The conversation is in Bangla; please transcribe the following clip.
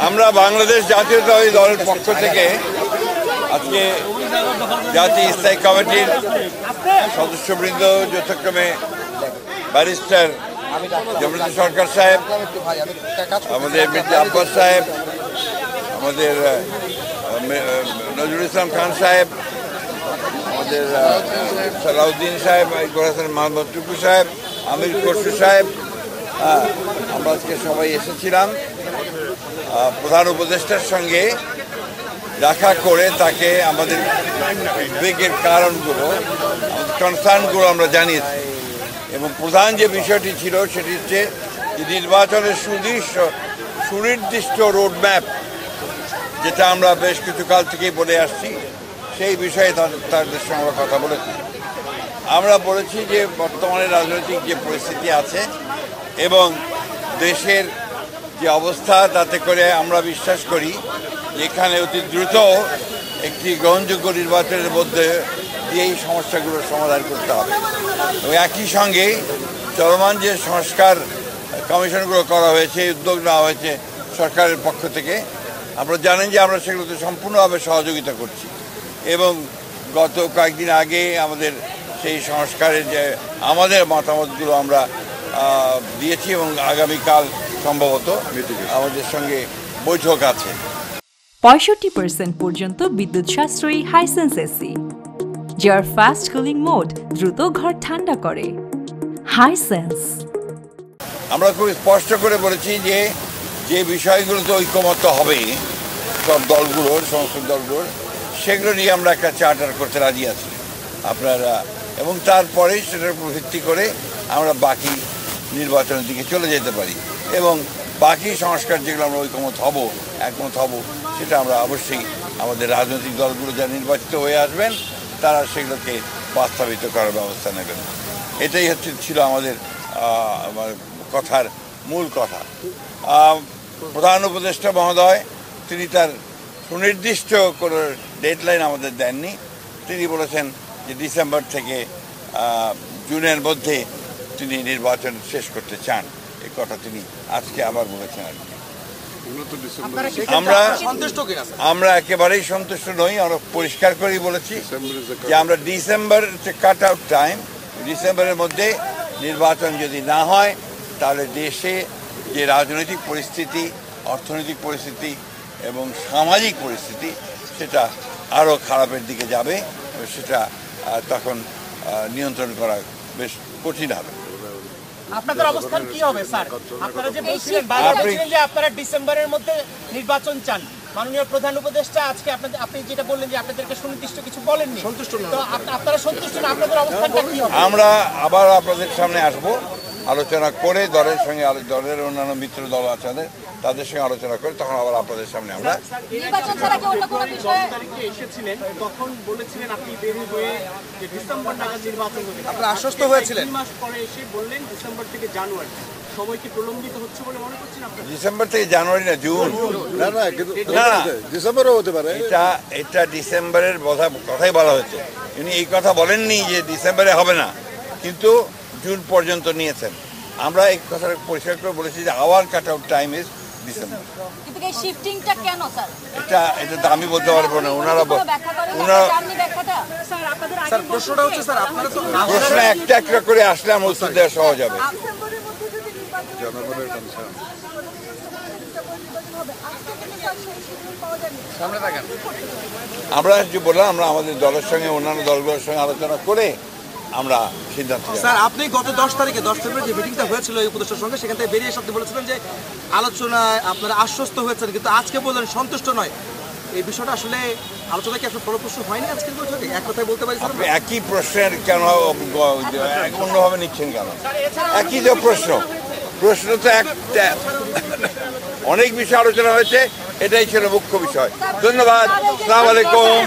আমরা বাংলাদেশ জাতীয়তাবাদী দলের পক্ষ থেকে আজকে জাতীয় স্থায়ী কমিটির সদস্যবৃন্দ যথাক্রমে ব্যারিস্টার জমিরুদ্দিন সরকার সাহেব, আমাদের মির্জা আব্বাস সাহেব, আমাদের নজরুল ইসলাম খান সাহেব, আমাদের সালাউদ্দিন সাহেব, ইকবাল হাসান মোহাম্মদ টুকু সাহেব, আমির খসরু সাহেব, আমরা আজকে সবাই এসেছিলাম প্রধান উপদেষ্টার সঙ্গে দেখা করে তাকে আমাদের উদ্বেগের কারণগুলো, আমাদের কনসার্নগুলো আমরা জানিয়েছি। এবং প্রধান যে বিষয়টি ছিল সেটি হচ্ছে যে নির্বাচনের সুনির্দিষ্ট রোডম্যাপ, যেটা আমরা বেশ কিছু কাল থেকেই বলে আসছি, সেই বিষয়ে তাদের সঙ্গে আমরা কথা বলেছি। আমরা বলেছি যে বর্তমানে রাজনৈতিক যে পরিস্থিতি আছে এবং দেশের যে অবস্থা, তাতে করে আমরা বিশ্বাস করি এখানে অতি দ্রুত একটি গ্রহণযোগ্য নির্বাচনের মধ্যে দিয়ে এই সমস্যাগুলোর সমাধান করতে হবে। এবং একই সঙ্গে চলমান যে সংস্কার কমিশনগুলো করা হয়েছে, উদ্যোগ নেওয়া হয়েছে সরকারের পক্ষ থেকে, আপনারা জানেন যে আমরা সেগুলোতে সম্পূর্ণভাবে সহযোগিতা করছি। এবং গত কয়েকদিন আগে আমাদের সেই সংস্কারের যে আমাদের মতামতগুলো আমরা দিয়েছি এবং আগামীকাল সম্ভবত আমাদের সঙ্গে বৈঠক আছে। 65% পর্যন্ত বিদ্যুৎ সাশ্রয়ী হাইসেন্স এসি, যার ফাস্ট কুলিং মোড দ্রুত ঘর ঠান্ডা করে। হাইসেন্স। আমরা খুব স্পষ্ট করে বলেছি যে যে বিষয়গুলোতে ঐকমত্য হবে সব দলগুলোর, সমস্ত দলগুলোর, সেগুলো নিয়ে আমরা একটা চার্টার করতে রাজি আছি আপনারা, এবং তারপরে সেটার উপর ভিত্তি করে আমরা বাকি নির্বাচনের দিকে চলে যেতে পারি। এবং বাকি সংস্কার যেগুলো আমরা একমত হব, সেটা আমরা অবশ্যই আমাদের রাজনৈতিক দলগুলো যারা নির্বাচিত হয়ে আসবেন তারা সেগুলোকে বাস্তবায়িত করার ব্যবস্থা নেবেন। এটাই ছিল আমাদের কথার মূল কথা। প্রধান উপদেষ্টা মহোদয় তিনি তার সুনির্দিষ্ট কোনো ডেডলাইন আমাদের দেননি। তিনি বলেছেন যে ডিসেম্বর থেকে জুনের মধ্যে তিনি নির্বাচন শেষ করতে চান। এই কথা তিনি আজকে আবার বলেছেন আর কি। আমরা একেবারেই সন্তুষ্ট নই। আমরা পরিষ্কার করেই বলেছি যে আমরা ডিসেম্বর কাট আউট টাইম, ডিসেম্বরের মধ্যে নির্বাচন যদি না হয় তাহলে দেশে যে রাজনৈতিক পরিস্থিতি, অর্থনৈতিক পরিস্থিতি এবং সামাজিক পরিস্থিতি সেটা আরও খারাপের দিকে যাবে। সেটা তখন নিয়ন্ত্রণ করা বেশ কঠিন হবে। আপনাদের অবস্থান কি হবে স্যার? আপনারা যে বলছিলেন যে আপনারা ডিসেম্বরের মধ্যে নির্বাচন চান, মাননীয় প্রধান উপদেষ্টা আজকে আপনি যেটা বললেন যে আপনাদেরকে সুনির্দিষ্ট কিছু বলেননি, সন্তুষ্ট না, তো আপনারা সন্তুষ্ট না, আপনাদের অবস্থানটা কি হবে? আমরা আবার আপনাদের সামনে আসব, আলোচনা করে দলের সঙ্গে, দলের অন্যান্য মিত্র দল আছে তাদের সঙ্গে আলোচনা করে তখন আবার আপনাদের সামনে আমরা এসেছিলেন, তখন বলেছিলেন আপনি দেরি হয়ে যে ডিসেম্বর নাগাদ নির্বাচন হবে, আপনি আশ্বস্ত হয়েছিলেন। 2 মাস পরে এসে বললেন ডিসেম্বর থেকে জানুয়ারি। সময় কি প্রলম্বিত হচ্ছে বলে মনে করছেন আপনারা? ডিসেম্বর থেকে জানুয়ারি না, জুন। না, ডিসেম্বরও হতে পারে। এটা ডিসেম্বরের কথাই বলা হয়েছে। উনি এই কথা বলেননি যে ডিসেম্বরে হবে না, কিন্তু জুন পর্যন্ত নিয়েছেন। আমরা এই কথাটা পরিষ্কার করে বলেছি যে hour cut out time is December. কিন্তু এই শিফটিংটা কেন স্যার? এটা তো আমি বলতে পারবো না, ওনারা স্যার প্রশ্নটা হচ্ছে স্যার আপনারা তো প্রশ্ন একটা একটা করে আসলে আমার উত্তর দেওয়া সহজ হবে। জনগণের কনসার্ন আমরা যে বললাম, আমরা আমাদের দলের সঙ্গে অন্যান্য দলগুলোর সঙ্গে আলোচনা করে আমরা সিদ্ধান্ত। স্যার আপনি গত 10 তারিখে 10 ফেব্রুয়ারি যে মিটিংটা হয়েছিল এই উপদেষ্টার সঙ্গে, সেখান থেকে বেরিয়ে এসে আপনি বলেছিলেন যে আলোচনায় আপনারা আশ্বস্ত হয়েছেন, কিন্তু আজকে বললেন সন্তুষ্ট নয়। এই বিষয়টা আসলে আলোচনা কি আসলে ফলপ্রসূ হয়নি আজকের বৈঠকে? এক কথায় বলতে পারি স্যার। একই প্রশ্নের কেন অন্যভাবে নিচ্ছেন কেন? একই তো প্রশ্ন তো একটা, অনেক বিষয় আলোচনা হয়েছে, এটাই ছিল মুখ্য বিষয়। ধন্যবাদ। আসসালামু আলাইকুম।